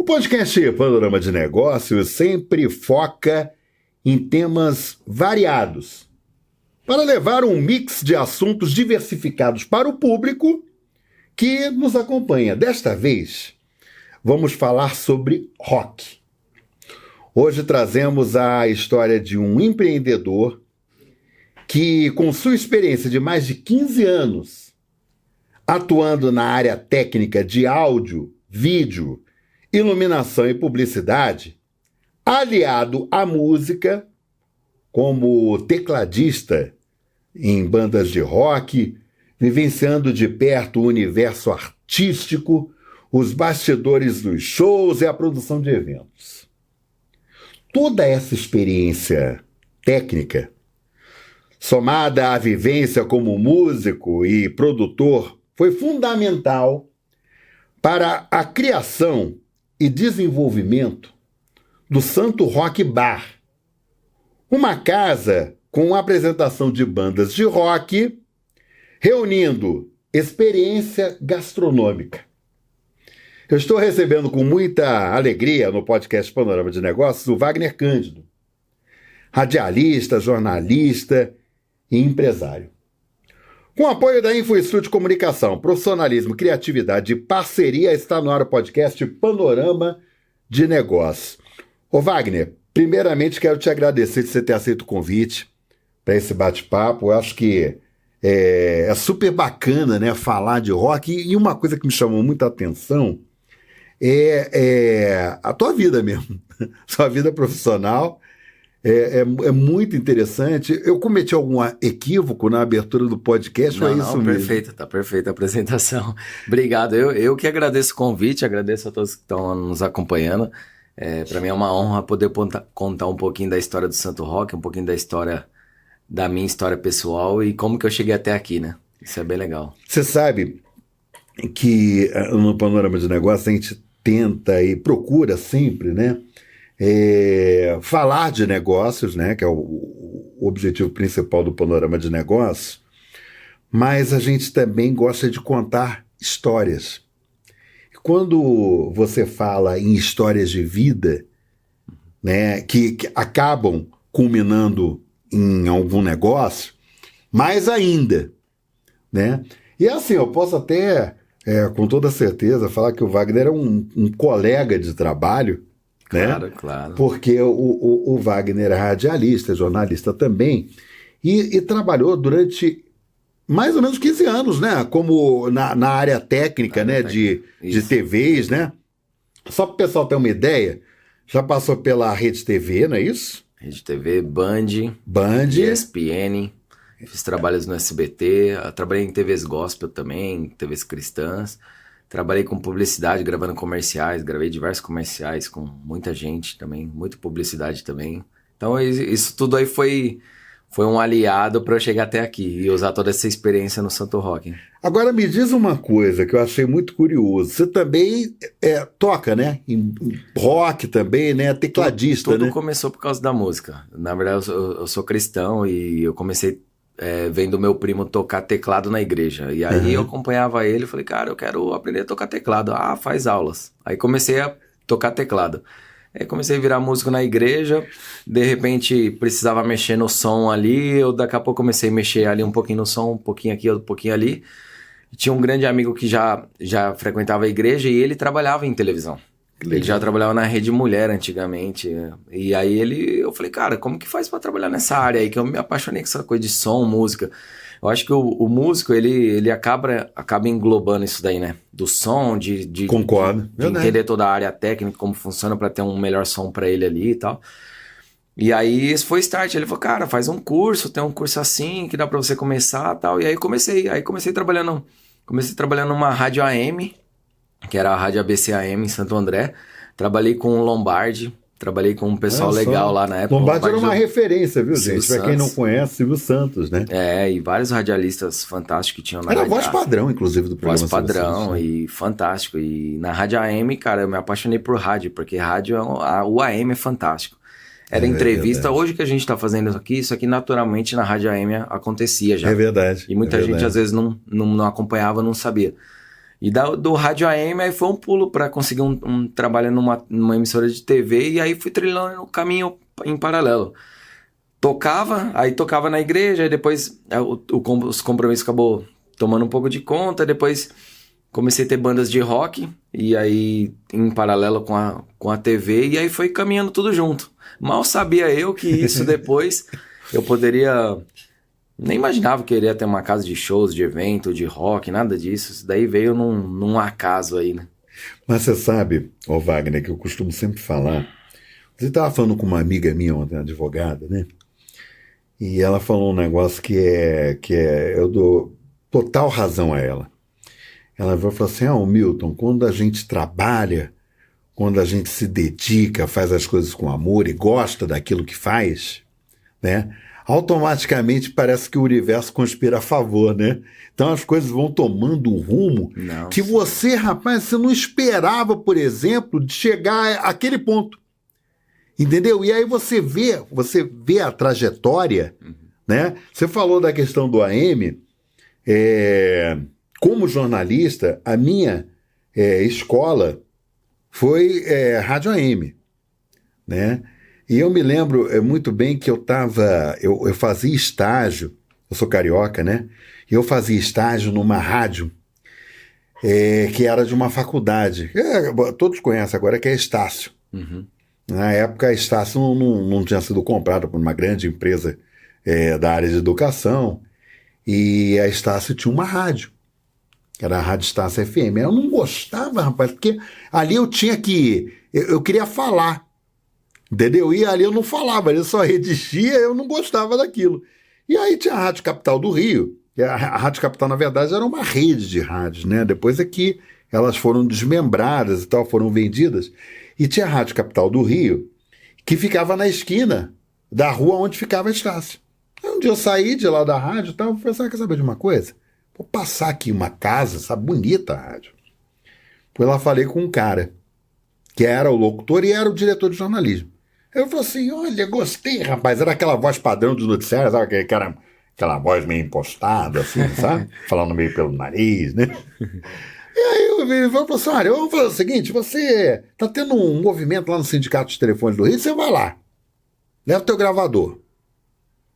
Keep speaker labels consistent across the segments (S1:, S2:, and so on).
S1: podcast Panorama de Negócios sempre foca em temas variados, para levar um mix de assuntos diversificados para o público que nos acompanha. Desta vez, vamos falar sobre rock. Hoje trazemos a história de um empreendedor que, com sua experiência de mais de 15 anos, atuando na área técnica de áudio, vídeo, iluminação e publicidade, aliado à música, como tecladista em bandas de rock, vivenciando de perto o universo artístico, os bastidores dos shows e a produção de eventos. Toda essa experiência técnica, somada à vivência como músico e produtor, foi fundamental para a criação e desenvolvimento do Santo Rock Bar, uma casa com apresentação de bandas de rock, reunindo experiência gastronômica. Eu estou recebendo com muita alegria no podcast Panorama de Negócios o Wagner Cândido, radialista, jornalista e empresário. Com o apoio da InfoStúdio Comunicação, profissionalismo, criatividade e parceria, está no ar o podcast Panorama de Negócios. Ô Wagner, primeiramente quero te agradecer de você ter aceito o convite para esse bate-papo. Eu acho que é super bacana, né, falar de rock. E uma coisa que me chamou muita atenção é a tua vida mesmo, sua vida profissional. É muito interessante. Eu cometi algum equívoco na abertura do podcast?
S2: Não,
S1: ou é isso mesmo?
S2: Perfeito, tá perfeita a apresentação. Obrigado. Eu que agradeço o convite, agradeço a todos que estão nos acompanhando. Para mim é uma honra poder contar um pouquinho da história do Santo Rock, um pouquinho da minha história pessoal e como que eu cheguei até aqui, né? Isso é bem legal.
S1: Você sabe que no Panorama de Negócios a gente tenta e procura sempre, né? Falar de negócios, né, que é o objetivo principal do Panorama de Negócios, mas a gente também gosta de contar histórias. Quando você fala em histórias de vida, né, que acabam culminando em algum negócio, mais ainda, né? E assim, eu posso até, com toda certeza, falar que o Wagner é um colega de trabalho,
S2: Claro,
S1: né?
S2: claro.
S1: Porque o Wagner é radialista, jornalista também, e trabalhou durante mais ou menos 15 anos, né? Como na área técnica, né? De TVs, né? Só para o pessoal ter uma ideia, já passou pela Rede TV, não é isso?
S2: Rede TV, Band, ESPN, fiz trabalhos no SBT, trabalhei em TVs gospel também, TVs cristãs. Trabalhei com publicidade, gravando comerciais, gravei diversos comerciais com muita gente também, muita publicidade também. Então isso tudo aí foi um aliado para eu chegar até aqui e usar toda essa experiência no Santo Rock.
S1: Agora me diz uma coisa que eu achei muito curioso. Você também toca, né? Em rock também, né? Tecladista,
S2: tudo
S1: né?
S2: Começou por causa da música. Na verdade eu sou cristão e eu comecei vendo meu primo tocar teclado na igreja. E aí eu acompanhava ele e falei, cara, eu quero aprender a tocar teclado. Ah, faz aulas. Aí comecei a tocar teclado. Aí comecei a virar músico na igreja. De repente precisava mexer no som ali. Eu daqui a pouco comecei a mexer ali um pouquinho no som, um pouquinho aqui, um pouquinho ali. E tinha um grande amigo que já frequentava a igreja e ele trabalhava em televisão. Ele já trabalhava na Rede Mulher antigamente. E aí eu falei, cara, como que faz pra trabalhar nessa área aí? Que eu me apaixonei com essa coisa de som, música. Eu acho que o músico, ele acaba englobando isso daí, né? Do som,
S1: Concordo.
S2: de entender toda a área técnica, como funciona pra ter um melhor som pra ele ali e tal. E aí esse foi o start. Ele falou, cara, faz um curso, tem um curso assim, que dá pra você começar e tal. E aí comecei trabalhando numa rádio AM, que era a Rádio ABC AM em Santo André. Trabalhei com o Lombardi, trabalhei com um pessoal legal lá na época.
S1: Lombardi era uma referência, viu,
S2: Silvio
S1: gente? Pra quem não conhece, Silvio Santos, né?
S2: E vários radialistas fantásticos que tinham na
S1: rádio.
S2: rádio.
S1: Era voz padrão, inclusive, do programa.
S2: Voz padrão e fantástico. E na Rádio AM, cara, eu me apaixonei por rádio, porque rádio, o AM é fantástico. Era entrevista. Verdade. Hoje que a gente tá fazendo isso aqui naturalmente na Rádio AM acontecia já.
S1: É verdade.
S2: E muita gente às vezes não acompanhava, não sabia. E do rádio AM, aí foi um pulo para conseguir um trabalho numa emissora de TV, e aí fui trilhando o caminho em paralelo. Aí tocava na igreja, aí depois os compromissos acabou tomando um pouco de conta, depois comecei a ter bandas de rock, e aí em paralelo com a TV, e aí foi caminhando tudo junto. Mal sabia eu que isso depois eu poderia... Nem imaginava que eu iria ter uma casa de shows, de evento, de rock, nada disso. Isso daí veio num acaso aí, né?
S1: Mas você sabe, ô Wagner, que eu costumo sempre falar. Você estava falando com uma amiga minha ontem, advogada, né? E ela falou um negócio que eu dou total razão a ela. Ela falou assim, Milton, quando a gente trabalha, quando a gente se dedica, faz as coisas com amor e gosta daquilo que faz, né? Automaticamente parece que o universo conspira a favor, né? Então as coisas vão tomando um rumo que você, rapaz, você não esperava, por exemplo, de chegar àquele ponto. Entendeu? E aí você vê a trajetória, né? Você falou da questão do AM. Como jornalista, a minha escola foi Rádio AM, né? E eu me lembro muito bem que eu fazia estágio, eu sou carioca, né? E eu fazia estágio numa rádio que era de uma faculdade. Todos conhecem agora, que é Estácio.
S2: Uhum.
S1: Na época, a Estácio não tinha sido comprada por uma grande empresa da área de educação, e a Estácio tinha uma rádio, que era a Rádio Estácio FM. Eu não gostava, rapaz, porque ali eu tinha que... Eu queria falar. Entendeu? E ali eu não falava, eu só redigia, eu não gostava daquilo. E aí tinha a Rádio Capital do Rio. A Rádio Capital, na verdade, era uma rede de rádios, né? Depois é que elas foram desmembradas e tal, foram vendidas. E tinha a Rádio Capital do Rio, que ficava na esquina da rua onde ficava a Estácio. Aí um dia eu saí de lá da rádio e tal, eu falei, quer saber de uma coisa? Vou passar aqui uma casa, sabe, bonita a rádio. Fui lá, falei com um cara, que era o locutor e era o diretor de jornalismo. Eu falei assim, olha, gostei, rapaz. Era aquela voz padrão dos noticiários, sabe? Aquela voz meio impostada, assim, sabe? Falando meio pelo nariz, né? E aí eu falei assim, olha, eu vou fazer o seguinte, você tá tendo um movimento lá no Sindicato dos Telefones do Rio, você vai lá, leva o teu gravador.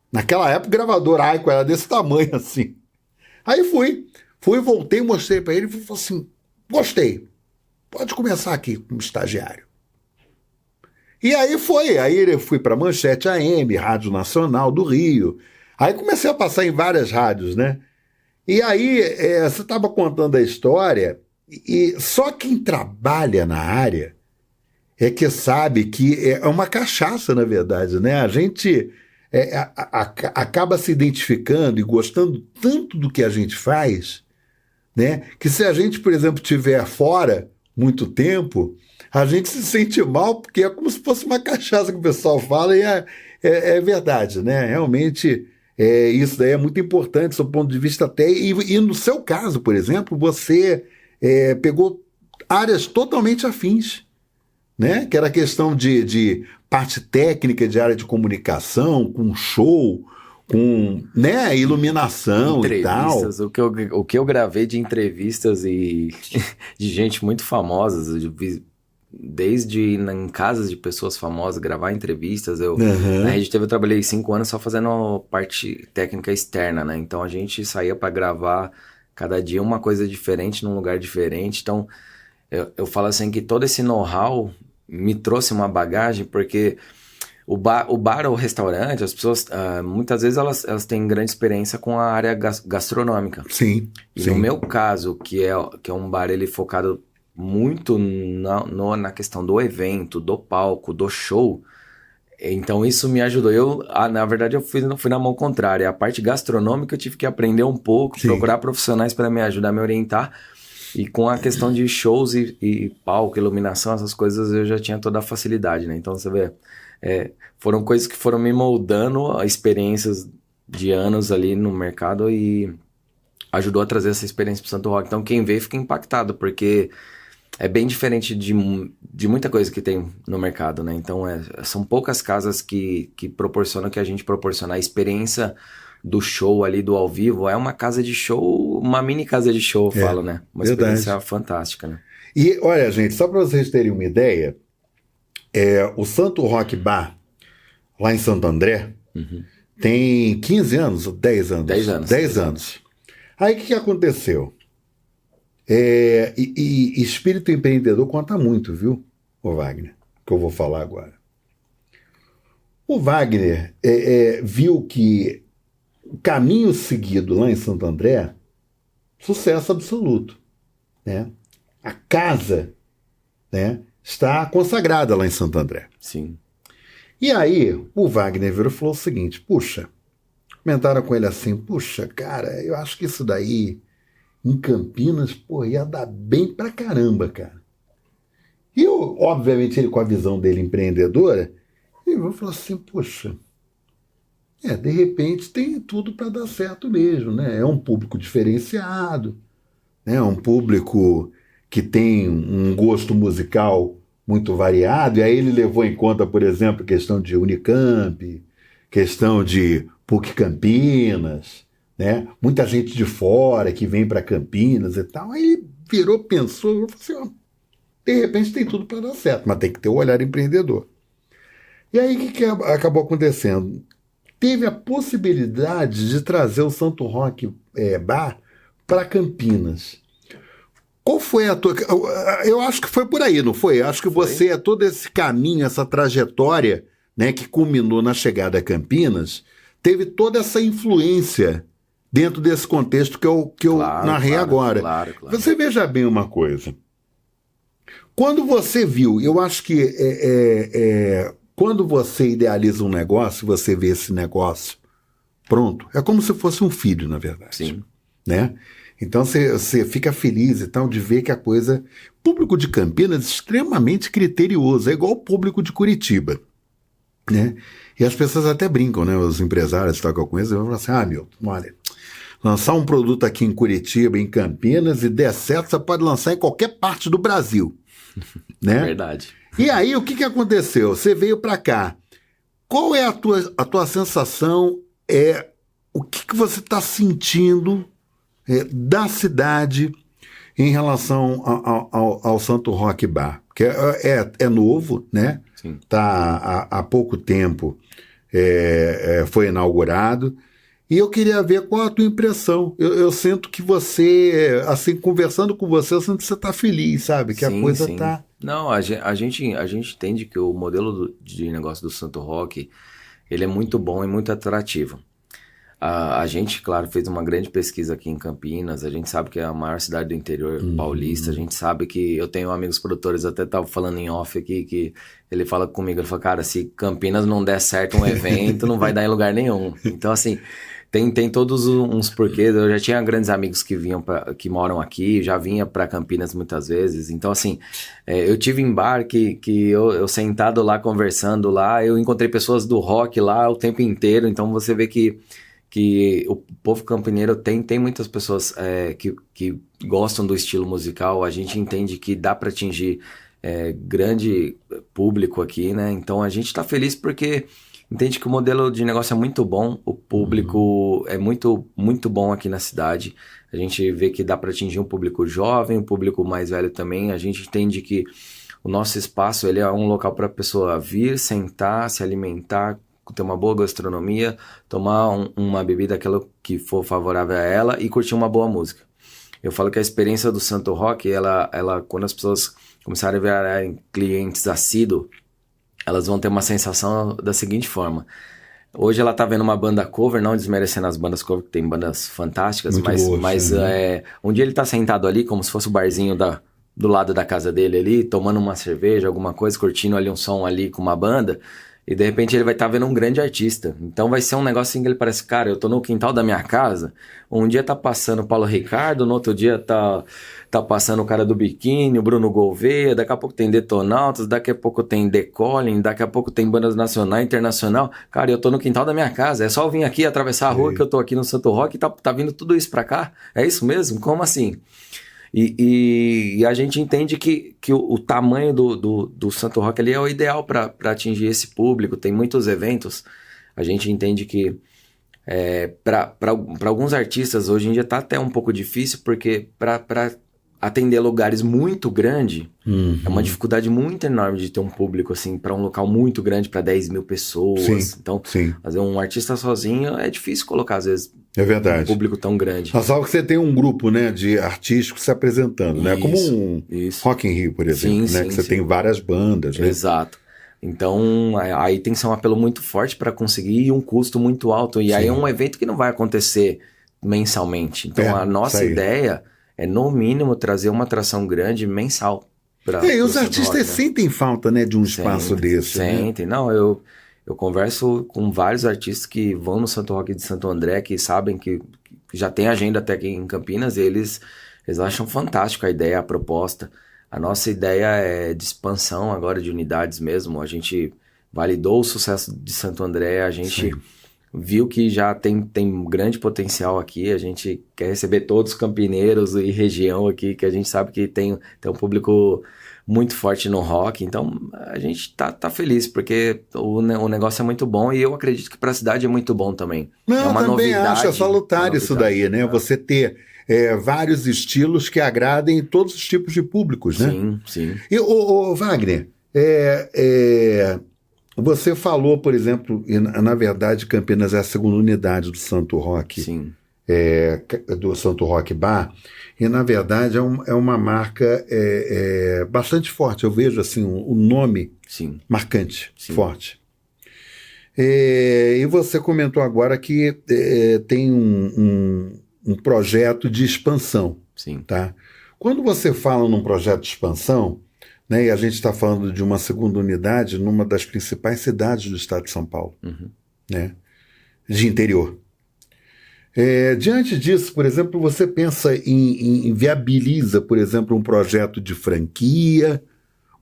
S1: Naquela época o gravador Aico era desse tamanho, assim. Aí fui, voltei, mostrei pra ele e falei assim, gostei, pode começar aqui como estagiário. E aí eu fui para Manchete AM, Rádio Nacional do Rio. Aí comecei a passar em várias rádios, né? E aí você estava contando a história, e só quem trabalha na área é que sabe que é uma cachaça, na verdade, né? A gente acaba se identificando e gostando tanto do que a gente faz, né? Que se a gente, por exemplo, estiver fora muito tempo, a gente se sente mal, porque é como se fosse uma cachaça que o pessoal fala, e é verdade, né? Realmente, isso daí é muito importante, do seu ponto de vista até. E no seu caso, por exemplo, você pegou áreas totalmente afins, né? Que era a questão de parte técnica de área de comunicação, com show, com, né, iluminação e tal.
S2: O que eu gravei de entrevistas e de gente muito famosa, desde em casas de pessoas famosas, gravar entrevistas. Na Rede TV eu trabalhei 5 anos só fazendo parte técnica externa, né? Então a gente saía para gravar cada dia uma coisa diferente, num lugar diferente. Então eu falo assim que todo esse know-how me trouxe uma bagagem, porque o bar ou o restaurante, as pessoas, muitas vezes elas têm grande experiência com a área gastronômica.
S1: Sim.
S2: E no meu caso, que é um bar ele focado muito na questão do evento, do palco, do show, então isso me ajudou. Na verdade, eu fui na mão contrária. A parte gastronômica eu tive que aprender um pouco, procurar profissionais para me ajudar, me orientar. E com a questão de shows e palco, iluminação, essas coisas, eu já tinha toda a facilidade, né? Então, você vê, foram coisas que foram me moldando, experiências de anos ali no mercado, e ajudou a trazer essa experiência pro Santo Roque. Então, quem vê fica impactado, porque é bem diferente de muita coisa que tem no mercado, né? Então, são poucas casas que proporcionam o que a gente proporciona. A experiência do show ali, do ao vivo, é uma casa de show, uma mini casa de show, eu falo, né? Uma experiência fantástica, né?
S1: E olha, gente, só para vocês terem uma ideia, o Santo Rock Bar, lá em Santo André, tem 15 anos, 10 anos?
S2: 10 anos.
S1: 10 anos. Aí o que aconteceu? E espírito empreendedor conta muito, viu, o Wagner, que eu vou falar agora. O Wagner viu que o caminho seguido lá em Santo André, sucesso absoluto, né? A casa, né, está consagrada lá em Santo André.
S2: Sim.
S1: E aí o Wagner virou e falou o seguinte, comentaram com ele assim, cara, eu acho que isso daí em Campinas, ia dar bem pra caramba, cara. E obviamente ele com a visão dele empreendedora, ele falou assim, de repente tem tudo para dar certo mesmo, né? É um público diferenciado, né? É um público que tem um gosto musical muito variado, e aí ele levou em conta, por exemplo, questão de Unicamp, questão de PUC Campinas, né? Muita gente de fora que vem para Campinas e tal. Aí ele virou, pensou, falou assim, de repente tem tudo para dar certo, mas tem que ter o olhar empreendedor. E aí o que acabou acontecendo? Teve a possibilidade de trazer o Santo Rock Bar para Campinas. Qual foi a tua... Eu acho que foi por aí, não foi? Acho que você, todo esse caminho, essa trajetória, né, que culminou na chegada a Campinas, teve toda essa influência dentro desse contexto que eu narrei agora.
S2: Claro.
S1: Você veja bem uma coisa. Quando você viu, eu acho que quando você idealiza um negócio, você vê esse negócio pronto, é como se fosse um filho, na verdade.
S2: Sim.
S1: Né? Então você fica feliz e tal de ver que a coisa... O público de Campinas é extremamente criterioso, é igual o público de Curitiba. Né? E as pessoas até brincam, né? Os empresários que eu conheço, vão falar assim, Milton, olha, lançar um produto aqui em Curitiba, em Campinas, e der certo, você pode lançar em qualquer parte do Brasil. Né?
S2: Verdade.
S1: E aí, o que aconteceu? Você veio para cá. Qual é a tua sensação? O que você está sentindo da cidade em relação ao Santo Rock Bar? Porque é novo, né?
S2: Sim.
S1: Tá há pouco tempo foi inaugurado. E eu queria ver qual a tua impressão. Eu sinto que você, assim, conversando com você, eu sinto que você está feliz, sabe? Que a coisa está...
S2: Não, a gente entende que o modelo de negócio do Santo Rock, ele é muito bom e muito atrativo. A gente, claro, fez uma grande pesquisa aqui em Campinas, a gente sabe que é a maior cidade do interior paulista, a gente sabe que... Eu tenho amigos produtores, até estava falando em off aqui, que ele fala comigo, ele fala, cara, se Campinas não der certo um evento, não vai dar em lugar nenhum. Então, assim... Tem todos uns porquês. Eu já tinha grandes amigos que moram aqui, já vinha para Campinas muitas vezes. Então, assim, eu tive em bar que eu sentado lá, conversando lá, eu encontrei pessoas do rock lá o tempo inteiro. Então, você vê que o povo campineiro tem muitas pessoas que gostam do estilo musical. A gente entende que dá para atingir grande público aqui, né? Então, a gente está feliz porque... Entende que o modelo de negócio é muito bom, o público é muito, muito bom aqui na cidade. A gente vê que dá para atingir um público jovem, um público mais velho também. A gente entende que o nosso espaço ele é um local para a pessoa vir, sentar, se alimentar, ter uma boa gastronomia, tomar uma bebida aquela que for favorável a ela e curtir uma boa música. Eu falo que a experiência do Santo Rock, ela quando as pessoas começarem a virar clientes assíduos, elas vão ter uma sensação da seguinte forma. Hoje ela tá vendo uma banda cover, não desmerecendo as bandas cover, que tem bandas fantásticas, mas um dia ele tá sentado ali, como se fosse o barzinho do lado da casa dele ali, tomando uma cerveja, alguma coisa, curtindo ali um som ali com uma banda, e de repente ele vai estar vendo um grande artista. Então vai ser um negócio assim que ele parece, cara, eu tô no quintal da minha casa, um dia tá passando o Paulo Ricardo, no outro dia tá passando o cara do Biquíni, o Bruno Gouveia, daqui a pouco tem Detonautas, daqui a pouco tem The Calling, daqui a pouco tem bandas nacional e internacional. Cara, eu tô no quintal da minha casa, é só eu vir aqui atravessar a rua que eu tô aqui no Santo Rock e tá vindo tudo isso pra cá? É isso mesmo? Como assim? E a gente entende que o tamanho do Santo Rock ali é o ideal para atingir esse público. Tem muitos eventos. A gente entende que Para alguns artistas, hoje em dia tá até um pouco difícil, porque para atender lugares muito grandes, é uma dificuldade muito enorme de ter um público, assim, para um local muito grande, para 10 mil pessoas.
S1: Sim,
S2: então,
S1: sim.
S2: fazer um artista sozinho é difícil colocar, às vezes,
S1: É verdade.
S2: um público tão grande.
S1: Salvo que você tem um grupo, né, de artísticos se apresentando, né? Como um Rock in Rio, por exemplo,
S2: Sim,
S1: né?
S2: sim,
S1: Que você
S2: sim.
S1: tem várias bandas, né?
S2: Exato. Então, aí tem que ser um apelo muito forte para conseguir e um custo muito alto. E aí é um evento que não vai acontecer mensalmente. Então, a nossa ideia é, no mínimo, trazer uma atração grande mensal.
S1: E os artistas sentem falta, né, de um espaço desse.
S2: Sentem.
S1: Né?
S2: Não, eu converso com vários artistas que vão no Santo Roque de Santo André, que sabem que já tem agenda até aqui em Campinas, e eles acham fantástico a ideia, a proposta. A nossa ideia é de expansão agora, de unidades mesmo. A gente validou o sucesso de Santo André, a gente viu que já tem grande potencial aqui, a gente quer receber todos os campineiros e região aqui, que a gente sabe que tem um público muito forte no rock, então a gente tá feliz, porque o negócio é muito bom e eu acredito que para a cidade é muito bom também.
S1: Não,
S2: é uma
S1: também
S2: novidade,
S1: acho salutar isso daí, né? Você ter vários estilos que agradem todos os tipos de públicos, né?
S2: Sim, sim.
S1: E, Wagner, você falou, por exemplo, e na verdade Campinas é a segunda unidade do Santo Roque,
S2: Sim.
S1: Do Santo Roque Bar, e na verdade é uma marca bastante forte. Eu vejo assim um nome marcante, forte. E você comentou agora que tem um projeto de expansão.
S2: Sim.
S1: Tá? Quando você fala num projeto de expansão, né, e a gente está falando de uma segunda unidade numa das principais cidades do estado de São Paulo, né, de interior. Diante disso, por exemplo, você pensa em viabiliza, por exemplo, um projeto de franquia,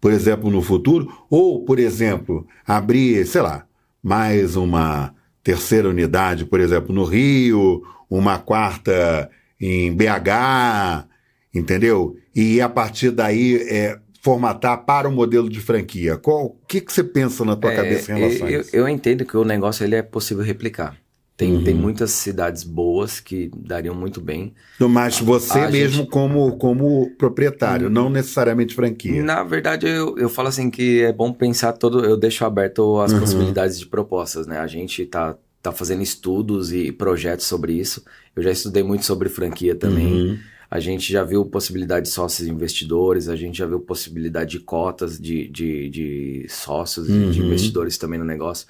S1: por exemplo, no futuro, ou, por exemplo, abrir, sei lá, mais uma terceira unidade, por exemplo, no Rio, uma quarta em BH, entendeu? E a partir daí formatar para o modelo de franquia. O que você pensa na tua cabeça em relação a isso?
S2: Eu entendo que o negócio ele é possível replicar. Tem muitas cidades boas que dariam muito bem.
S1: Mas você mesmo gente... como proprietário, não necessariamente franquia.
S2: Na verdade, eu falo assim que é bom pensar eu deixo aberto as possibilidades de propostas, né? A gente tá fazendo estudos e projetos sobre isso. Eu já estudei muito sobre franquia também. A gente já viu possibilidade de sócios investidores, a gente já viu possibilidade de cotas de sócios e de investidores também no negócio.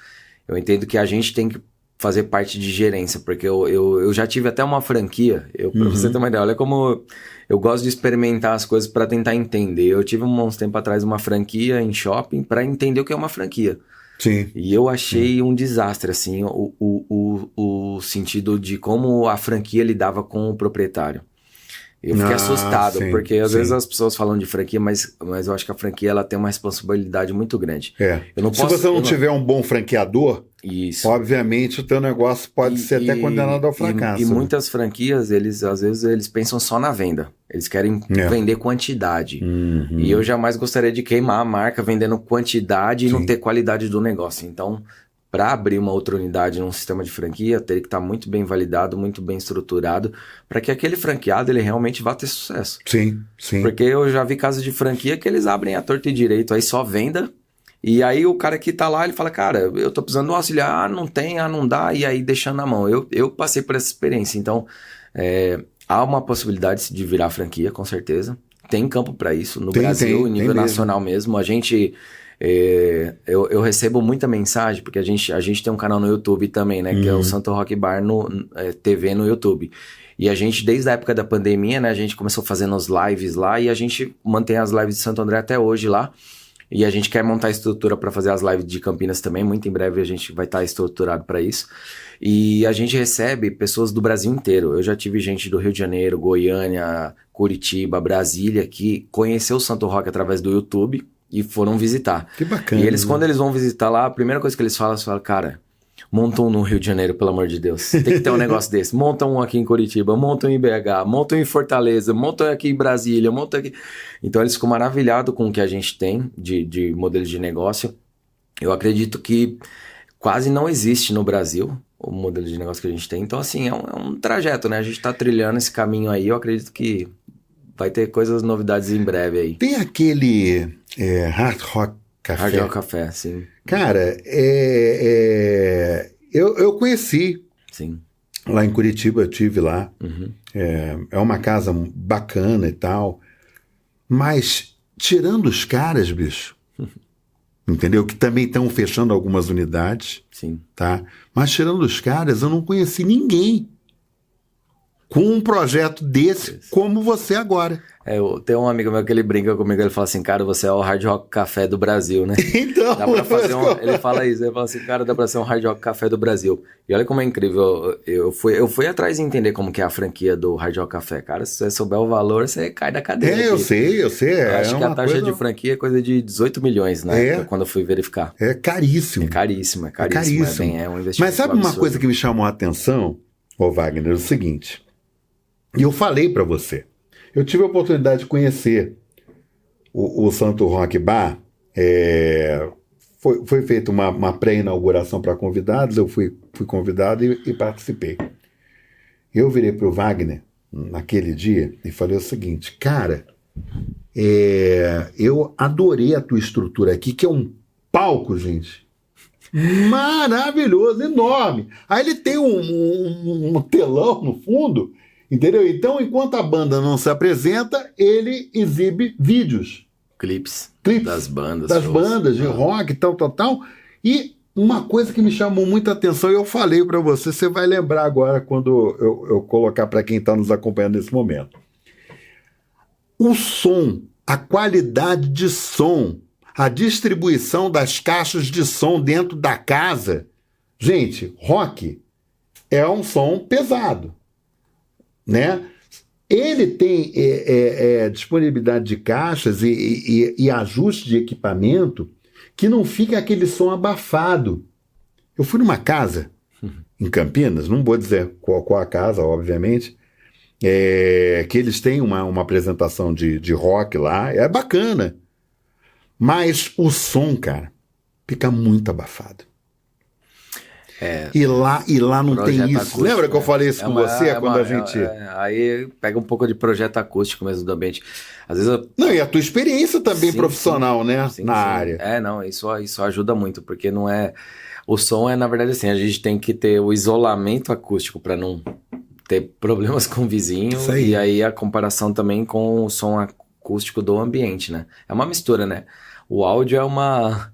S2: Eu entendo que a gente tem que fazer parte de gerência, porque eu já tive até uma franquia, pra você ter uma ideia, olha como eu gosto de experimentar as coisas para tentar entender. Eu tive uns tempo atrás uma franquia em shopping para entender o que é uma franquia.
S1: Sim.
S2: E eu achei um desastre, assim, o sentido de como a franquia lidava com o proprietário. Eu fiquei assustado, porque às vezes as pessoas falam de franquia, mas eu acho que a franquia ela tem uma responsabilidade muito grande.
S1: Se você não tiver um bom franqueador, obviamente o teu negócio pode ser até condenado ao fracasso.
S2: E muitas franquias, às vezes eles pensam só na venda. Eles querem vender quantidade. E eu jamais gostaria de queimar a marca vendendo quantidade e não ter qualidade do negócio. Então, para abrir uma outra unidade num sistema de franquia, teria que estar muito bem validado, muito bem estruturado, para que aquele franqueado ele realmente vá ter sucesso.
S1: Sim, sim.
S2: Porque eu já vi casos de franquia que eles abrem a torta e direito, aí só venda, e aí o cara que tá lá, ele fala, cara, eu tô precisando de um auxiliar, não tem, não dá, e aí deixando na mão. Eu passei por essa experiência, então há uma possibilidade de virar franquia, com certeza. Tem campo para isso, no Brasil, em nível nacional mesmo. A gente... eu recebo muita mensagem, porque a gente tem um canal no YouTube também, né? Que é o Santo Roque Bar TV no YouTube. E a gente, desde a época da pandemia, né? A gente começou fazendo as lives lá e a gente mantém as lives de Santo André até hoje lá. E a gente quer montar a estrutura para fazer as lives de Campinas também. Muito em breve a gente vai estar estruturado para isso. E a gente recebe pessoas do Brasil inteiro. Eu já tive gente do Rio de Janeiro, Goiânia, Curitiba, Brasília, que conheceu o Santo Roque através do YouTube e foram visitar.
S1: Que bacana.
S2: E eles, quando eles vão visitar lá, a primeira coisa que eles falam, cara, monta um no Rio de Janeiro, pelo amor de Deus. Tem que ter um negócio desse. Monta um aqui em Curitiba, monta um em BH, monta um em Fortaleza, monta um aqui em Brasília, monta aqui... Então eles ficam maravilhados com o que a gente tem de modelos de negócio. Eu acredito que quase não existe no Brasil o modelo de negócio que a gente tem. Então, assim, é um trajeto, né? A gente tá trilhando esse caminho aí. Eu acredito que vai ter novidades em breve aí.
S1: Tem aquele Hard Rock Café.
S2: Hard Rock Café, sim.
S1: Cara, eu conheci.
S2: Sim.
S1: Lá em Curitiba, eu tive lá.
S2: Uhum.
S1: É uma casa bacana e tal. Mas, tirando os caras, bicho, entendeu? Que também estão fechando algumas unidades.
S2: Sim.
S1: Tá? Mas, tirando os caras, eu não conheci ninguém com um projeto desse como você agora.
S2: Tem um amigo meu que ele brinca comigo, ele fala assim, cara, você é o Hard Rock Café do Brasil, né?
S1: Então,
S2: dá pra fazer ele fala isso, ele fala assim, cara, dá pra ser um Hard Rock Café do Brasil. E olha como é incrível, eu fui atrás de entender como que é a franquia do Hard Rock Café. Cara, se você souber o valor, você cai da cadeira.
S1: Eu sei.
S2: Eu acho que a taxa de franquia é coisa de 18 milhões, né? Quando eu fui verificar.
S1: É caríssimo.
S2: É caríssimo. É um investimento.
S1: Mas sabe uma
S2: absurdo.
S1: coisa que me chamou a atenção, ô Wagner, é o seguinte, e eu falei pra você, eu tive a oportunidade de conhecer o Santo Rock Bar. Foi feita uma pré-inauguração para convidados, eu fui convidado e participei. Eu virei para o Wagner naquele dia e falei o seguinte, cara, eu adorei a tua estrutura aqui, que é um palco, gente, maravilhoso, enorme. Aí ele tem um telão no fundo, entendeu? Então, enquanto a banda não se apresenta, ele exibe vídeos.
S2: Clipes das bandas.
S1: Das bandas de rock, tal. E uma coisa que me chamou muita atenção, e eu falei para você, você vai lembrar agora quando eu colocar para quem está nos acompanhando nesse momento. O som, a qualidade de som, a distribuição das caixas de som dentro da casa. Gente, rock é um som pesado, né? Ele tem disponibilidade de caixas e ajuste de equipamento que não fica aquele som abafado. Eu fui numa casa em Campinas, não vou dizer qual a casa, obviamente, que eles têm uma apresentação de rock lá, é bacana. Mas o som, cara, fica muito abafado. E lá não tem isso. Acústico, lembra que eu falei isso com você quando a gente...
S2: aí pega um pouco de projeto acústico mesmo do ambiente. Às vezes
S1: Não, e a tua experiência também profissional, né? Na área.
S2: Isso ajuda muito, porque não é... O som na verdade, assim, a gente tem que ter o isolamento acústico para não ter problemas com o vizinho. E aí a comparação também com o som acústico do ambiente, né? É uma mistura, né? O áudio é uma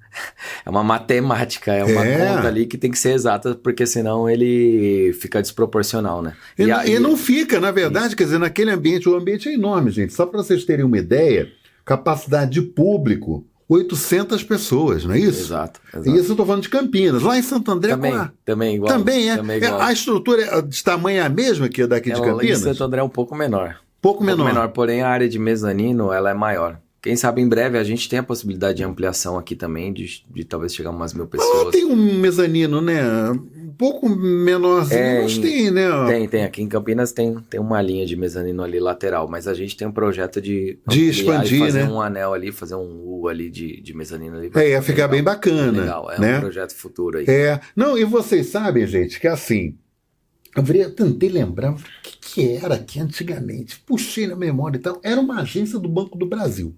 S2: matemática, é uma conta ali que tem que ser exata, porque senão ele fica desproporcional, né?
S1: E não fica, na verdade, quer dizer, naquele ambiente, o ambiente é enorme, gente. Só para vocês terem uma ideia, capacidade de público, 800 pessoas, não é isso?
S2: Exato.
S1: E isso eu estou falando de Campinas. Lá em Santo André...
S2: Também igual.
S1: Também igual. A estrutura de tamanho é a mesma que a daqui de Campinas?
S2: Em Santo André é um pouco menor.
S1: Pouco menor,
S2: porém a área de mezanino ela é maior. Quem sabe em breve a gente tem a possibilidade de ampliação aqui também, de talvez chegar a umas 1.000 pessoas.
S1: Tem um mezanino, né? Um pouco menorzinho, mas tem, né?
S2: Tem. Aqui em Campinas tem uma linha de mezanino ali lateral, mas a gente tem um projeto de
S1: expandir,
S2: fazer
S1: né?
S2: um anel ali, fazer um U ali de mezanino ali.
S1: Ia ficar bem bacana.
S2: Legal,
S1: né?
S2: Um projeto futuro aí.
S1: Não, e vocês sabem, gente, que assim, eu tentei lembrar o que era aqui antigamente. Puxei na memória e tal. Era uma agência do Banco do Brasil.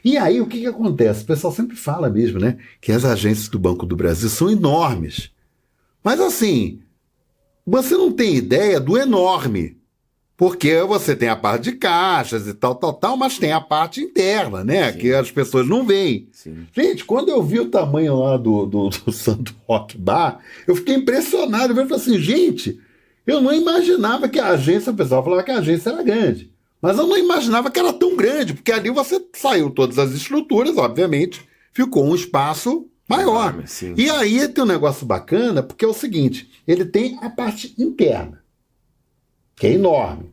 S1: E aí, o que acontece? O pessoal sempre fala mesmo, né? Que as agências do Banco do Brasil são enormes. Mas assim, você não tem ideia do enorme. Porque você tem a parte de caixas e tal, mas tem a parte interna, né? Sim. Que as pessoas não veem.
S2: Sim.
S1: Gente, quando eu vi o tamanho lá do Santo Rock Bar, eu fiquei impressionado. Eu falei assim, gente, eu não imaginava que a agência, o pessoal falava que a agência era grande. Mas eu não imaginava que era tão grande, porque ali você saiu todas as estruturas, obviamente, ficou um espaço maior.
S2: Sim.
S1: E aí tem um negócio bacana, porque é o seguinte, ele tem a parte interna, que é enorme.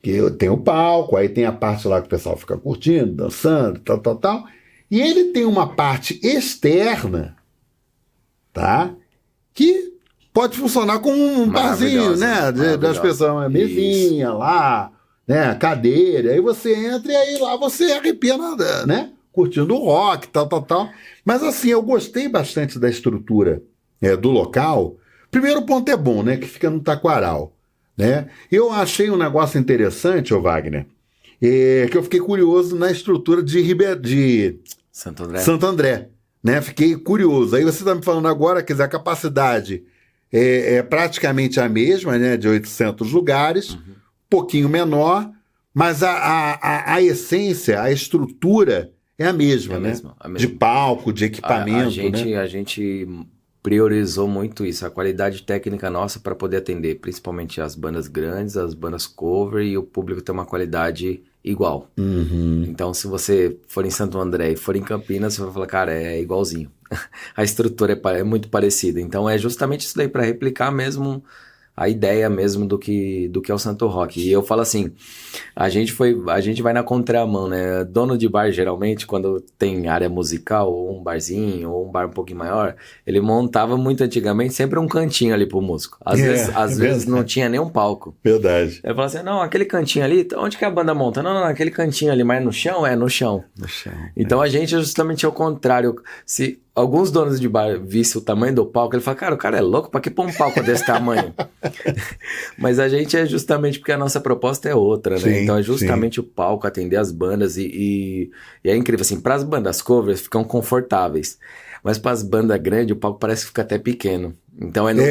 S1: Que tem o palco, aí tem a parte lá que o pessoal fica curtindo, dançando, tal. E ele tem uma parte externa, tá? Que pode funcionar como um barzinho, né? Das pessoas, uma mesinha lá, né? Cadeira, aí você entra e aí lá você arrepia, né? Curtindo o rock, tal. Mas assim, eu gostei bastante da estrutura do local, Primeiro ponto é bom, né? Que fica no Taquaral, né? Eu achei um negócio interessante, ô Wagner, que eu fiquei curioso na estrutura de Santo André, né? Fiquei curioso. Aí você está me falando agora, quer dizer, a capacidade é praticamente a mesma, né? De 800 lugares, um pouquinho menor, mas a essência, a estrutura é a mesma, né? A mesma. De palco, de equipamento, né?
S2: A gente priorizou muito isso, a qualidade técnica nossa para poder atender, principalmente as bandas grandes, as bandas cover, e o público ter uma qualidade igual. Então, se você for em Santo André e for em Campinas, você vai falar, cara, é igualzinho. A estrutura é muito parecida. Então, é justamente isso daí, para replicar mesmo a ideia mesmo do que é o Santo Rock. E eu falo assim, a gente vai na contramão, né? Dono de bar, geralmente, quando tem área musical, ou um barzinho, ou um bar um pouquinho maior, ele montava muito antigamente sempre um cantinho ali pro músico. Às vezes não tinha nem um palco.
S1: Verdade.
S2: Ele fala assim, não, aquele cantinho ali, onde que a banda monta? Não, aquele cantinho ali, mas no chão? É, no chão.
S1: No chão.
S2: Então a gente é justamente ao contrário. Se alguns donos de bar vissem o tamanho do palco, ele fala, cara, o cara é louco, pra que pôr um palco desse tamanho? Mas a gente é justamente porque a nossa proposta é outra, né? Sim, então é justamente o palco, atender as bandas e é incrível, assim, para as bandas covers ficam confortáveis, mas para as bandas grandes o palco parece que fica até pequeno. Então é no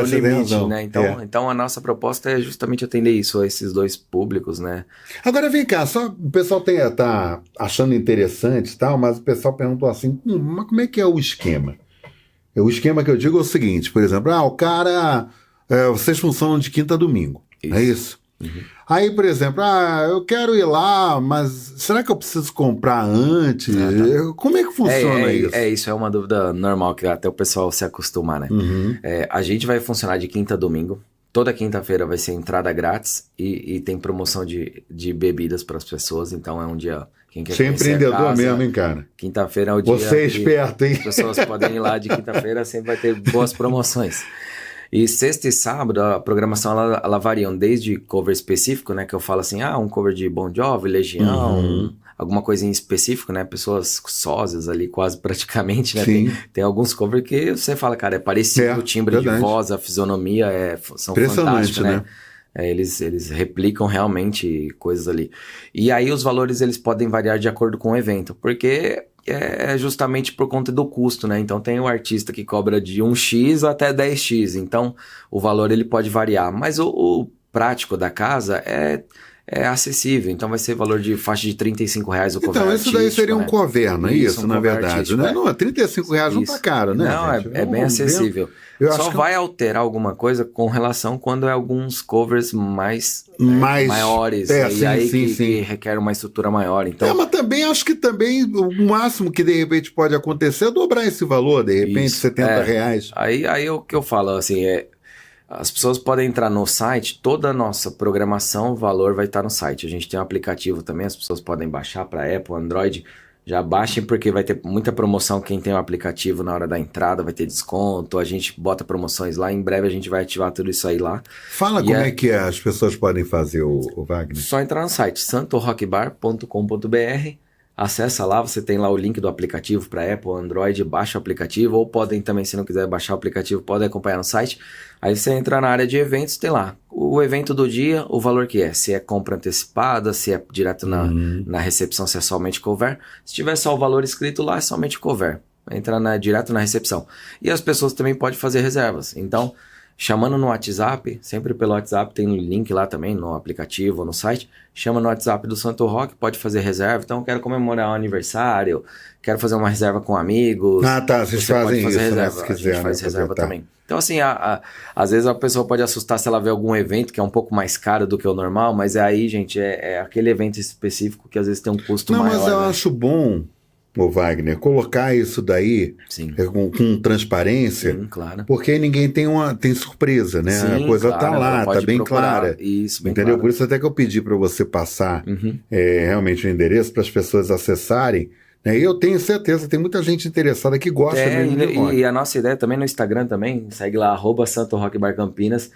S2: limite, né? Então a nossa proposta é justamente atender isso, a esses dois públicos, né?
S1: Agora vem cá, só o pessoal tá achando interessante e tal, mas o pessoal perguntou assim, mas como é que é o esquema? O esquema que eu digo é o seguinte, por exemplo, o cara, vocês funcionam de quinta a domingo, é isso? Aí, por exemplo, eu quero ir lá, mas será que eu preciso comprar antes? Como é que funciona isso?
S2: Isso é uma dúvida normal, que até o pessoal se acostumar, né? A gente vai funcionar de quinta a domingo. Toda quinta-feira vai ser entrada grátis e tem promoção de bebidas para as pessoas, então é um dia... Quem quer
S1: Você é empreendedor mesmo, hein, cara?
S2: Quinta-feira é o dia...
S1: Você é esperto, hein?
S2: As pessoas podem ir lá de quinta-feira, sempre vai ter boas promoções. E sexta e sábado, a programação, ela varia desde cover específico, né? Que eu falo assim, um cover de Bon Jovi, Legião, alguma coisa em específico, né? Pessoas sósias ali, quase praticamente, né? Tem alguns covers que você fala, cara, é parecido, o timbre de voz, a fisionomia são fantásticos, né? Eles replicam realmente coisas ali. E aí os valores, eles podem variar de acordo com o evento, porque... é justamente por conta do custo, né? Então tem o artista que cobra de 1x até 10x, então o valor ele pode variar, mas o prático da casa é acessível, então vai ser valor de faixa de R$35 o cover.
S1: Então isso daí seria um cover, não é isso, na verdade, né? Não, R$35 não tá caro, né?
S2: Não, é bem acessível. Só vai alterar alguma coisa com relação quando é alguns covers mais maiores, e aí que requer uma estrutura maior. Então...
S1: mas também acho que o máximo que de repente pode acontecer é dobrar esse valor, de repente R$70.
S2: Aí o que eu falo, assim, as pessoas podem entrar no site, toda a nossa programação, o valor vai estar no site. A gente tem um aplicativo também, as pessoas podem baixar para Apple, Android. Já baixem porque vai ter muita promoção. Quem tem o aplicativo na hora da entrada vai ter desconto. A gente bota promoções lá. Em breve a gente vai ativar tudo isso aí lá.
S1: Fala como é que as pessoas podem fazer, o Wagner.
S2: Só entrar no site santorockbar.com.br. Acessa lá, você tem lá o link do aplicativo para Apple, Android, baixa o aplicativo, ou podem também, se não quiser baixar o aplicativo, podem acompanhar no site. Aí você entra na área de eventos, tem lá o evento do dia, o valor que é, se é compra antecipada, se é direto na recepção, se é somente cover. Se tiver só o valor escrito lá, é somente cover, entra direto na recepção. E as pessoas também podem fazer reservas, então... chamando no WhatsApp, sempre pelo WhatsApp, tem um link lá também no aplicativo ou no site, chama no WhatsApp do Santo Rock, pode fazer reserva, então quero comemorar um aniversário, quero fazer uma reserva com amigos.
S1: Vocês fazem isso,
S2: reserva,
S1: né, se quiser,
S2: a gente faz reserva também. Então assim, às vezes a pessoa pode assustar se ela vê algum evento que é um pouco mais caro do que o normal, mas aí, gente, é aquele evento específico que às vezes tem um custo maior.
S1: Não, mas eu acho bom... Wagner, colocar isso daí com transparência,
S2: claro.
S1: Porque ninguém tem surpresa, né? A coisa tá lá, tá bem clara.
S2: Isso, bem
S1: entendeu?
S2: Claro.
S1: Por isso até que eu pedi para você passar realmente o endereço para as pessoas acessarem. Né? E eu tenho certeza, tem muita gente interessada que gosta mesmo de rock.
S2: E a nossa ideia também no Instagram também, segue lá, @SantoRockBarCampinas.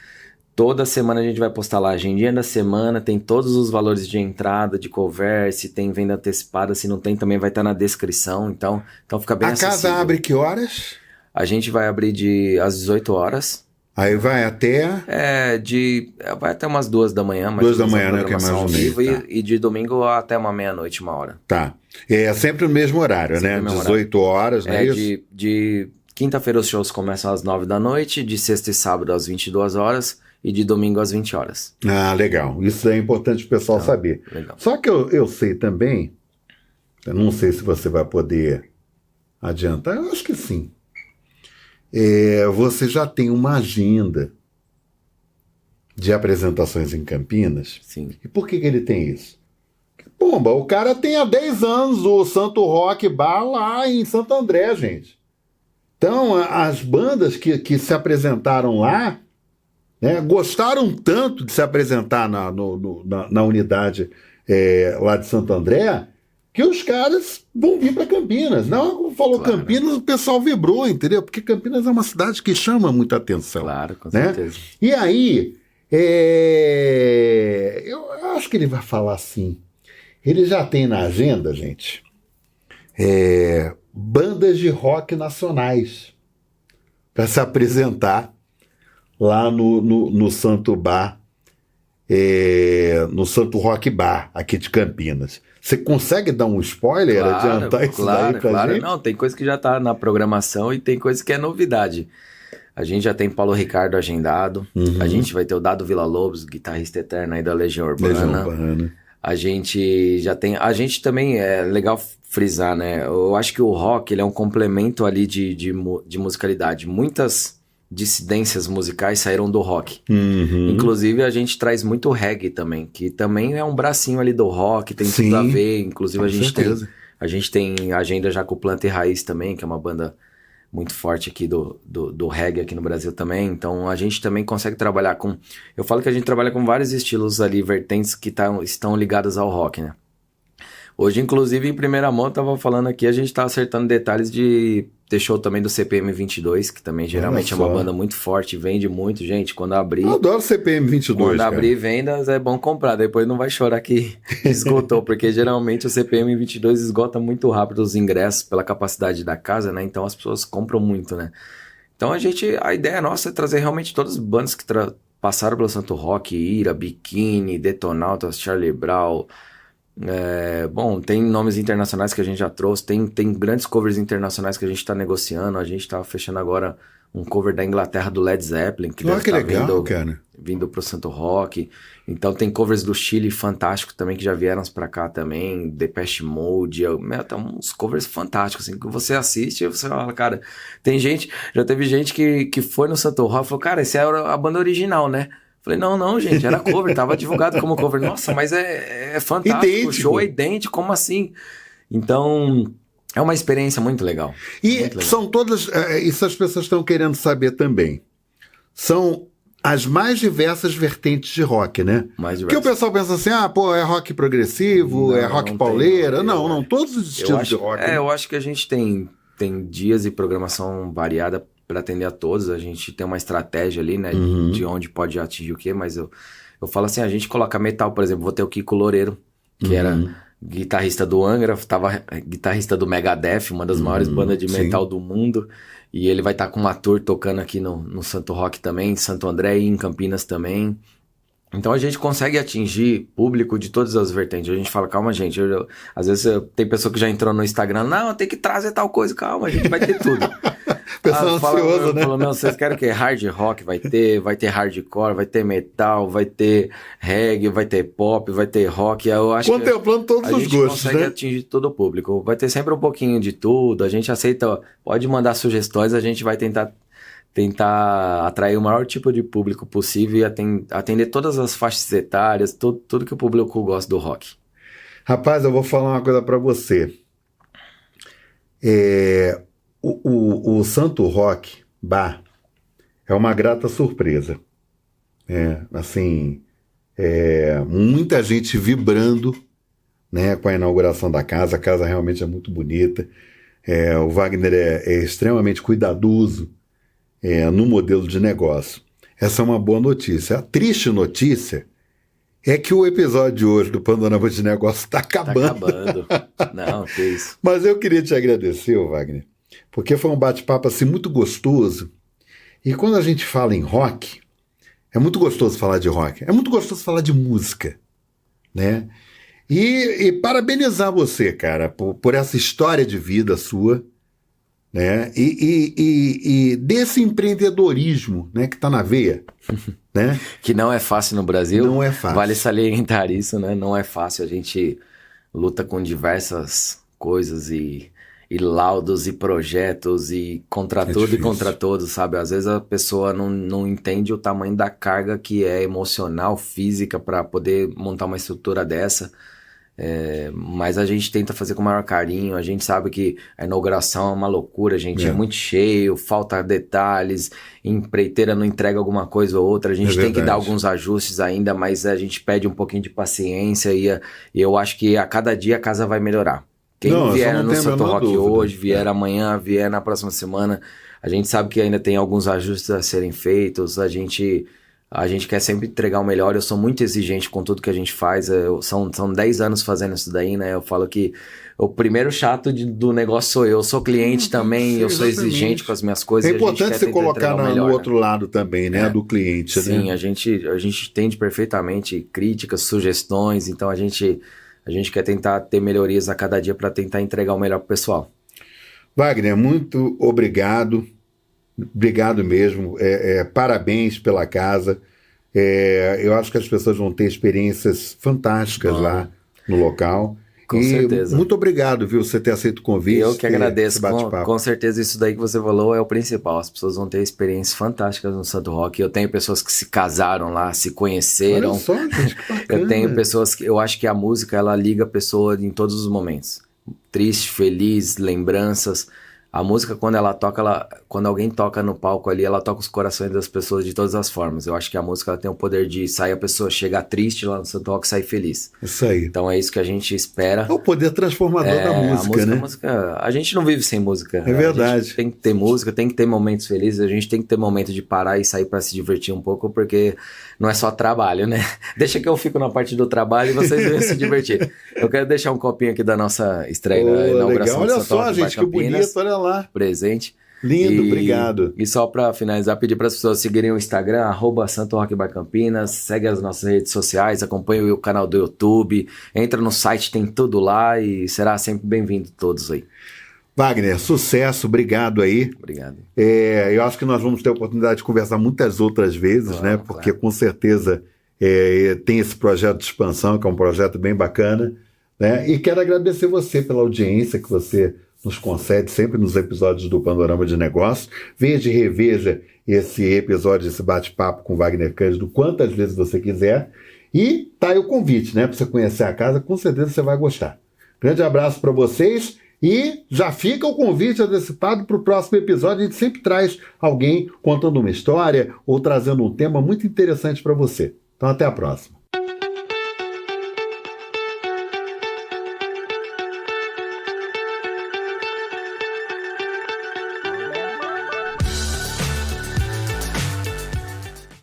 S2: Toda semana a gente vai postar lá a agendinha da semana, tem todos os valores de entrada, de cover, se tem venda antecipada, se não tem também vai estar na descrição, então fica bem acessível.
S1: A casa abre que horas?
S2: A gente vai abrir às 18 horas,
S1: Aí vai até...
S2: Vai até umas 2 da manhã.
S1: 2 da manhã, né? Que é mais ou menos.
S2: Tá. E de domingo até uma meia-noite, 1h.
S1: Tá. É sempre o mesmo horário,
S2: sempre
S1: né? 18 horas, não é isso?
S2: De quinta-feira os shows começam às 9 da noite, de sexta e sábado às 22 horas e de domingo às 20 horas.
S1: Ah, legal. Isso é importante o pessoal saber.
S2: Legal.
S1: Só que eu sei também, eu não sei se você vai poder adiantar, eu acho que sim. Você já tem uma agenda de apresentações em Campinas.
S2: Sim.
S1: E por que ele tem isso? Pomba, o cara tem há 10 anos o Santo Rock Bar lá em Santo André, gente. Então, as bandas que se apresentaram lá, né, gostaram tanto de se apresentar na unidade lá de Santo André, que os caras vão vir para Campinas. Não, falou claro. Campinas, o pessoal vibrou, entendeu? Porque Campinas é uma cidade que chama muita atenção.
S2: Claro, com
S1: né?
S2: certeza.
S1: E aí, eu acho que ele vai falar assim. Ele já tem na agenda, gente, bandas de rock nacionais para se apresentar lá no Santo Bar, no Santo Rock Bar, aqui de Campinas. Você consegue dar um spoiler, adiantar isso daí pra gente?
S2: Não, tem coisa que já tá na programação e tem coisa que é novidade. A gente já tem Paulo Ricardo agendado, a gente vai ter o Dado Villa-Lobos, guitarrista eterno aí da Legião Urbana. A gente já tem... A gente também, é legal frisar, né? Eu acho que o rock, ele é um complemento ali de musicalidade. Muitas dissidências musicais saíram do rock. Inclusive, a gente traz muito reggae também, que também é um bracinho ali do rock, tem tudo a ver. Inclusive, a gente tem agenda já com o Planta e Raiz também, que é uma banda muito forte aqui do reggae aqui no Brasil também. Então, a gente também consegue trabalhar com... Eu falo que a gente trabalha com vários estilos ali, vertentes que estão ligadas ao rock, né? Hoje, inclusive, em primeira mão, eu tava falando aqui, a gente tá acertando detalhes de ter show também do CPM 22, que também geralmente é uma banda muito forte, vende muito, gente, quando abrir...
S1: Eu adoro CPM 22,
S2: Quando abrir vendas, é bom comprar, depois não vai chorar que esgotou, porque geralmente o CPM 22 esgota muito rápido os ingressos pela capacidade da casa, né, então as pessoas compram muito, né. Então a ideia nossa é trazer realmente todas as bandas que passaram pelo Santo Rock, Ira, Bikini, Detonautas, Charlie Brown... bom, tem nomes internacionais que a gente já trouxe, tem grandes covers internacionais que a gente está negociando, a gente está fechando agora um cover da Inglaterra do Led Zeppelin, que deve estar vindo pro Santo Rock. Então tem covers do Chile fantástico também, que já vieram pra cá também, Depeche Mode, tem uns covers fantásticos, assim, que você assiste e você fala, cara, já teve gente que foi no Santo Rock e falou, cara, essa é a banda original, né? Falei, não, gente, era cover, tava divulgado como cover. Nossa, mas é fantástico, idêntico. O show é idêntico, como assim? Então, é uma experiência muito legal.
S1: E
S2: muito legal.
S1: São todas, isso as pessoas estão querendo saber também, são as mais diversas vertentes de rock, né? Porque o pessoal pensa assim, é rock progressivo, é rock pauleira. Não, todos os estilos de rock.
S2: Eu acho que a gente tem dias e programação variada para atender a todos, a gente tem uma estratégia ali, né, de onde pode atingir o quê, mas eu falo assim, a gente coloca metal, por exemplo, vou ter o Kiko Loureiro, que era guitarrista do Angra, tava guitarrista do Megadeth, uma das maiores bandas de metal do mundo, e ele vai estar com uma tour tocando aqui no Santo Rock também, em Santo André e em Campinas também. Então a gente consegue atingir público de todas as vertentes. A gente fala, calma, gente. Às vezes tem pessoa que já entrou no Instagram, não, tem que trazer tal coisa, calma, a gente vai ter tudo.
S1: Pessoal ansioso, né?
S2: Falou, não, vocês querem o quê? Hard rock vai ter hardcore, vai ter metal, vai ter reggae, vai ter pop, vai ter rock. Eu acho
S1: contemplando todos os gostos, né? A gente
S2: consegue atingir todo o público. Vai ter sempre um pouquinho de tudo. A gente aceita, pode mandar sugestões, a gente vai tentar atrair o maior tipo de público possível e atender todas as faixas etárias, tudo que o público gosta do rock.
S1: Rapaz, eu vou falar uma coisa para você. O Santo Rock Bar é uma grata surpresa. Muita gente vibrando, né, com a inauguração da casa. A casa realmente é muito bonita. O Wagner é extremamente cuidadoso no modelo de negócio. Essa é uma boa notícia. A triste notícia é que o episódio de hoje do Panorama de Negócio está acabando.
S2: Não, que isso.
S1: Mas eu queria te agradecer, Wagner, porque foi um bate-papo assim, muito gostoso E quando a gente fala em rock, é muito gostoso falar de rock, é muito gostoso falar de música, né? E parabenizar você, cara, por essa história de vida sua, né? E desse empreendedorismo, né, que está na veia, né?
S2: Que não é fácil no Brasil.
S1: Não é fácil.
S2: Vale salientar isso, né? Não é fácil. A gente luta com diversas coisas e laudos e projetos e contra tudo
S1: difícil.
S2: E contra todos, sabe? Às vezes a pessoa não entende o tamanho da carga que é emocional, física, para poder montar uma estrutura dessa. Mas a gente tenta fazer com o maior carinho. A gente sabe que a inauguração é uma loucura, gente. É muito cheio, falta detalhes, empreiteira não entrega alguma coisa ou outra. A gente tem que dar alguns ajustes ainda, mas a gente pede um pouquinho de paciência e eu acho que a cada dia a casa vai melhorar. Quem vier no Santo Rock hoje, vier amanhã, vier na próxima semana, a gente sabe que ainda tem alguns ajustes a serem feitos. A gente quer sempre entregar o melhor. Eu sou muito exigente com tudo que a gente faz. São 10 anos fazendo isso daí, né? Eu falo que o primeiro chato do negócio sou eu. Eu sou cliente também, eu sou exigente com as minhas coisas.
S1: É importante você colocar no outro lado também, né? Do cliente, né?
S2: Sim, a gente entende perfeitamente críticas, sugestões. Então a gente quer tentar ter melhorias a cada dia para tentar entregar o melhor pro pessoal.
S1: Wagner, muito obrigado. Obrigado mesmo. Parabéns pela casa. Eu acho que as pessoas vão ter experiências fantásticas lá no local.
S2: Com certeza.
S1: Muito obrigado, viu, você ter aceito o convite.
S2: Eu que agradeço. Com certeza isso daí que você falou é o principal. As pessoas vão ter experiências fantásticas no Santo Rock. Eu tenho pessoas que se casaram lá, se conheceram.
S1: Olha só, gente, que bacana.
S2: Eu tenho pessoas que... Eu acho que a música, ela liga a pessoa em todos os momentos. Triste, feliz, lembranças... A música, quando ela toca, quando alguém toca no palco ali, ela toca os corações das pessoas de todas as formas. Eu acho que a música ela tem o poder de sair a pessoa chegar triste lá no Santo Rock e sair feliz.
S1: Isso aí.
S2: Então é isso que a gente espera.
S1: É o poder transformador da música, né?
S2: A gente não vive sem música.
S1: É verdade.
S2: A gente tem que ter música, tem que ter momentos felizes, a gente tem que ter momento de parar e sair para se divertir um pouco, porque não é só trabalho, né? Deixa que eu fico na parte do trabalho e vocês vão se divertir. Eu quero deixar um copinho aqui da nossa estreia, da inauguração
S1: legal.
S2: do Santo Rock.
S1: Olha só, gente, que bonito, olha lá.
S2: Presente.
S1: Lindo, obrigado.
S2: E só para finalizar, pedir para as pessoas seguirem o Instagram, @Santo Rock Bar Campinas, segue as nossas redes sociais, acompanhe o canal do YouTube, entra no site, tem tudo lá e será sempre bem-vindo todos aí.
S1: Wagner, sucesso, obrigado aí.
S2: Obrigado.
S1: Eu acho que nós vamos ter a oportunidade de conversar muitas outras vezes, né? Porque com certeza tem esse projeto de expansão, que é um projeto bem bacana, né? E quero agradecer você pela audiência que você nos concede sempre nos episódios do Panorama de Negócios. Veja e reveja esse episódio, esse bate-papo com Wagner Cândido quantas vezes você quiser. E tá aí o convite, né? Para você conhecer a casa, com certeza você vai gostar. Grande abraço para vocês e já fica o convite antecipado para o próximo episódio. A gente sempre traz alguém contando uma história ou trazendo um tema muito interessante para você. Então até a próxima.